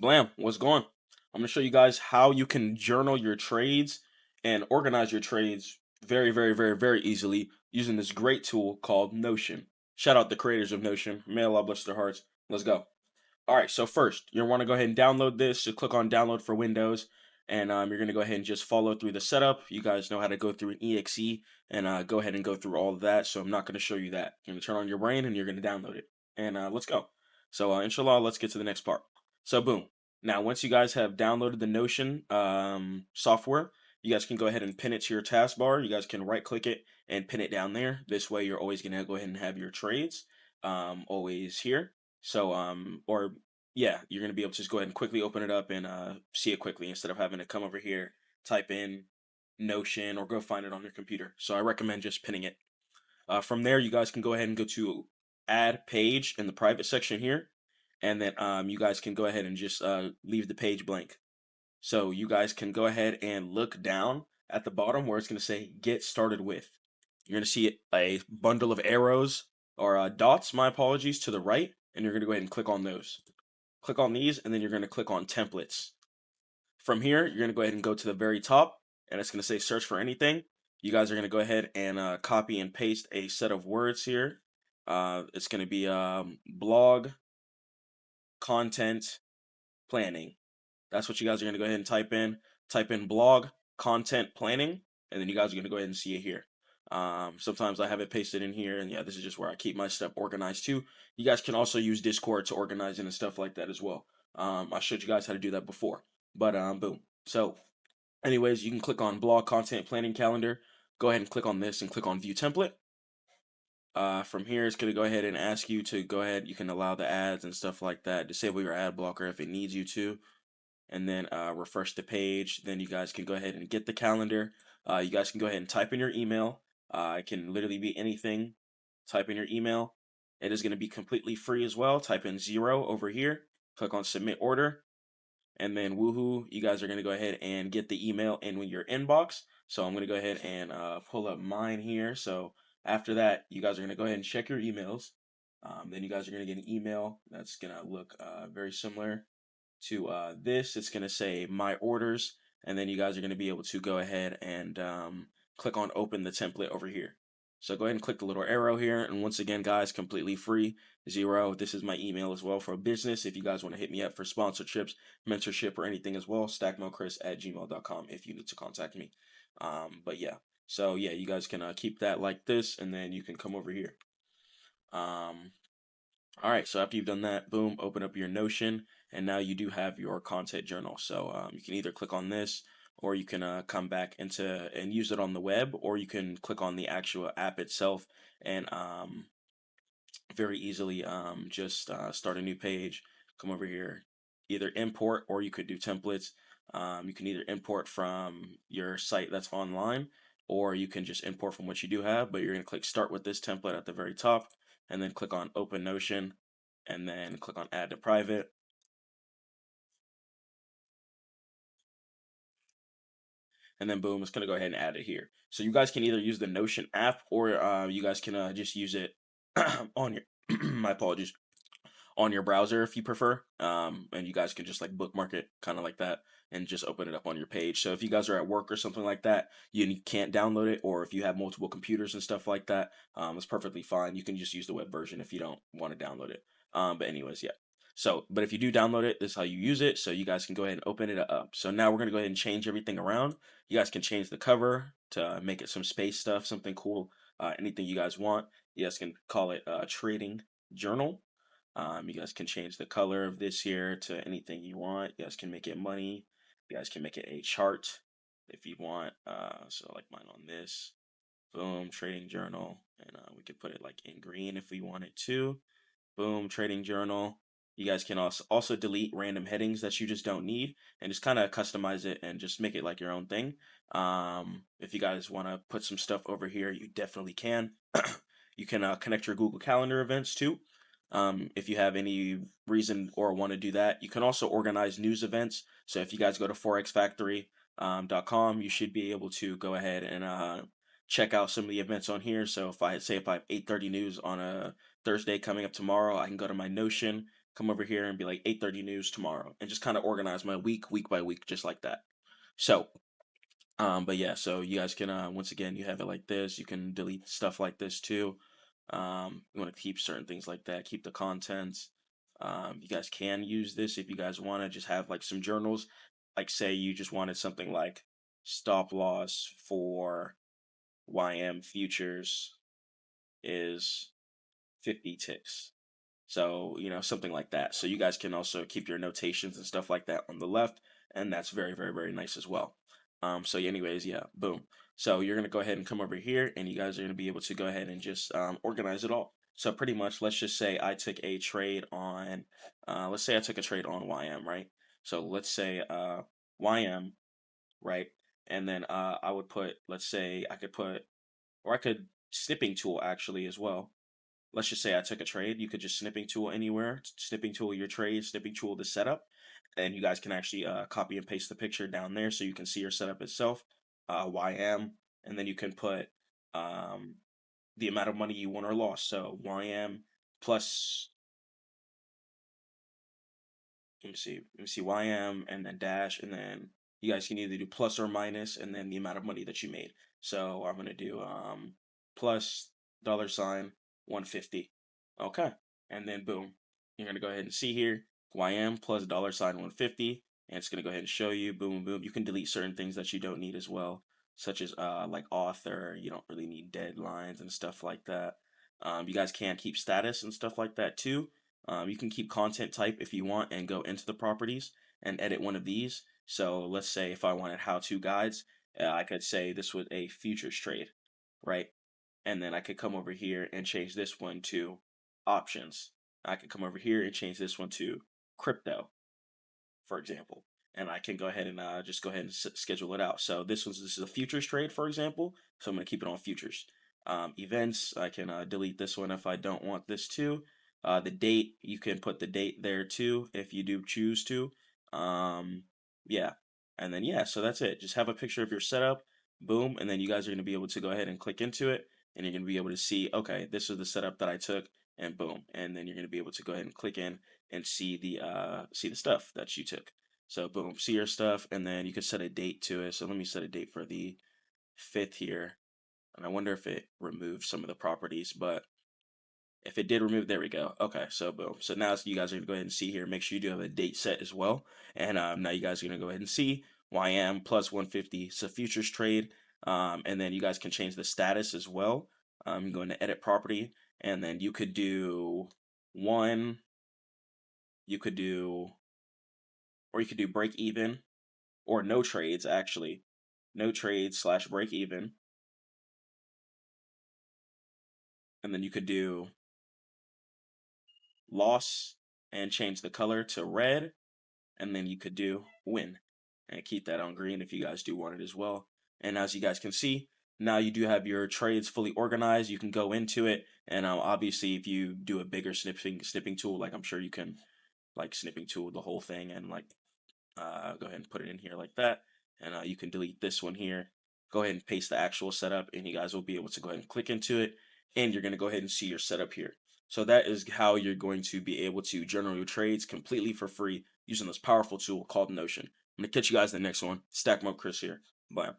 Blam, what's going? I'm going to show you guys how you can journal your trades and organize your trades very easily using this great tool called Notion. Shout out the creators of Notion. May Allah bless their hearts. Let's go. All right, so first, you're want to go ahead and download this. So click on download for Windows, and you're going to go ahead and just follow through the setup. You guys know how to go through an exe, and go ahead and go through all of that. So I'm not going to show you that. You're going to turn on your brain, and you're going to download it. And let's go. So inshallah, let's get to the next part. So boom. Now, once you guys have downloaded the Notion software, you guys can go ahead and pin it to your taskbar. You guys can right click it and pin it down there. This way, you're always going to go ahead and have your trades always here. So, or yeah, you're gonna be able to just go ahead and quickly open it up and see it quickly instead of having to come over here, type in Notion, or go find it on your computer. So I recommend just pinning it. From there, you guys can go ahead and go to Add Page in the private section here, and then you guys can go ahead and just leave the page blank. So you guys can go ahead and look down at the bottom where it's gonna say Get Started With. You're gonna see a bundle of arrows or dots. My apologies, to the right, and you're gonna go ahead and click on those. Click on these, and then you're going to click on templates. From here, you're going to go ahead and go to the very top, and it's going to say search for anything. You guys are going to go ahead and copy and paste a set of words here. It's going to be blog content planning. That's what you guys are going to go ahead and type in. Type in blog content planning, and then you guys are going to go ahead and see it here. Sometimes I have it pasted in here, and yeah, this is just where I keep my stuff organized too. You guys can also use Discord to organize it and stuff like that as well. I showed you guys how to do that before, but boom. So, anyways, you can click on blog content planning calendar. Go ahead and click on this and click on view template. From here, it's going to go ahead and ask you to go ahead. You can allow the ads and stuff like that. Disable your ad blocker if it needs you to, and then refresh the page. Then you guys can go ahead and get the calendar. You guys can go ahead and type in your email. It can literally be anything. Type in your email. It is going to be completely free as well. Type in 0 over here. Click on submit order. And then woohoo, you guys are going to go ahead and get the email in your inbox. So I'm going to go ahead and pull up mine here. So after that, you guys are going to go ahead and check your emails. Then you guys are going to get an email that's going to look very similar to this. It's going to say my orders, and then you guys are going to be able to go ahead and click on open the template over here. So go ahead and click the little arrow here, and once again, guys, completely free. 0. This is my email as well for business. If you guys want to hit me up for sponsorships, mentorship, or anything as well, stackmodechris@gmail.com if you need to contact me. But yeah, so yeah, you guys can keep that like this, and then you can come over here. All right, so after you've done that, boom, open up your Notion, and now you do have your content journal. So you can either click on this, or you can come back into and use it on the web, or you can click on the actual app itself and very easily just start a new page. Come over here, either import, or you could do templates. You can either import from your site that's online, or you can just import from what you do have, but you're going to click start with this template at the very top, and then click on open Notion, and then click on add to private. And then boom, it's going to go ahead and add it here. So you guys can either use the Notion app, or you guys can just use it on your, my apologies, on your browser if you prefer. And you guys can just like bookmark it kind of like that and just open it up on your page. So if you guys are at work or something like that, you can't download it, or if you have multiple computers and stuff like that, it's perfectly fine. You can just use the web version if you don't want to download it. But anyways, yeah. So, but if you do download it, this is how you use it. So you guys can go ahead and open it up. So now we're going to go ahead and change everything around. You guys can change the cover to make it some space stuff, something cool, anything you guys want. You guys can call it trading journal. You guys can change the color of this here to anything you want. You guys can make it money. You guys can make it a chart if you want. So like mine on this. Boom, trading journal. And we could put it like in green if we wanted to. Boom, trading journal. You guys can also delete random headings that you just don't need, and just kind of customize it and just make it like your own thing. If you guys want to put some stuff over here, you definitely can. You can connect your Google Calendar events too. If you have any reason or want to do that, you can also organize news events. So if you guys go to forexfactory.com, you should be able to go ahead and check out some of the events on here. So if I have 8:30 news on a Thursday coming up tomorrow, I can go to my Notion come over here and be like 8:30 news tomorrow, and just kind of organize my week by week, just like that. So, but yeah, so you guys can once again, you have it like this. You can delete stuff like this too. You want to keep certain things like that, keep the contents. You guys can use this if you guys want to just have like some journals. Like say you just wanted something like stop loss for YM futures is 50 ticks. So, something like that. So you guys can also keep your notations and stuff like that on the left, and that's very, very, very nice as well. So anyways, yeah, boom. So you're gonna go ahead and come over here, and you guys are gonna be able to go ahead and just organize it all. So pretty much, let's just say I took a trade on, let's say I took a trade on YM, right? So let's say YM, right? And then I would put, let's say I could put, or I could snipping tool actually as well. Let's just say I took a trade. You could just snipping tool anywhere, snipping tool your trade, snipping tool the setup, and you guys can actually copy and paste the picture down there so you can see your setup itself, YM, and then you can put um, the amount of money you won or lost. So YM plus, let me see YM and then dash, and then you guys can either do plus or minus, and then the amount of money that you made. So I'm gonna do plus $ 150. Okay, and then boom, you're gonna go ahead and see here YM plus $ 150, and it's gonna go ahead and show you boom boom. You can delete certain things that you don't need as well, such as like author. You don't really need deadlines and stuff like that. You guys can keep status and stuff like that too. You can keep content type if you want and go into the properties and edit one of these. So let's say if I wanted how-to guides, I could say this was a futures trade, right? And then I could come over here and change this one to options. I could come over here and change this one to crypto, for example. And I can go ahead and just go ahead and schedule it out. So this is a futures trade, for example. So I'm going to keep it on futures. Events, I can delete this one if I don't want this to. The date, you can put the date there too if you do choose to. Um, yeah. And then, yeah, so that's it. Just have a picture of your setup, boom, and then you guys are going to be able to go ahead and click into it, and you're going to be able to see, okay, this is the setup that I took, and boom. And then you're going to be able to go ahead and click in and see the stuff that you took. So boom, see your stuff, and then you can set a date to it. So let me set a date for the 5th here. And I wonder if it removed some of the properties, but if it did remove, there we go. Okay, so boom. So now you guys are gonna go ahead and see here. Make sure you do have a date set as well. And now you guys are gonna go ahead and see YM plus 150. It's a futures trade. And then you guys can change the status as well. You go into edit property, and then you could do one. You could do, or you could do break even, or no trades actually. No trades slash break even. And then you could do loss and change the color to red, and then you could do win and keep that on green if you guys do want it as well. And as you guys can see, now you do have your trades fully organized. You can go into it, and obviously if you do a bigger snipping tool, like I'm sure you can like snipping tool the whole thing and like go ahead and put it in here like that, and you can delete this one here. Go ahead and paste the actual setup, and you guys will be able to go ahead and click into it, and you're going to go ahead and see your setup here. So that is how you're going to be able to journal your trades completely for free using this powerful tool called Notion. I'm going to catch you guys in the next one. Stackmode Chris here. Bye.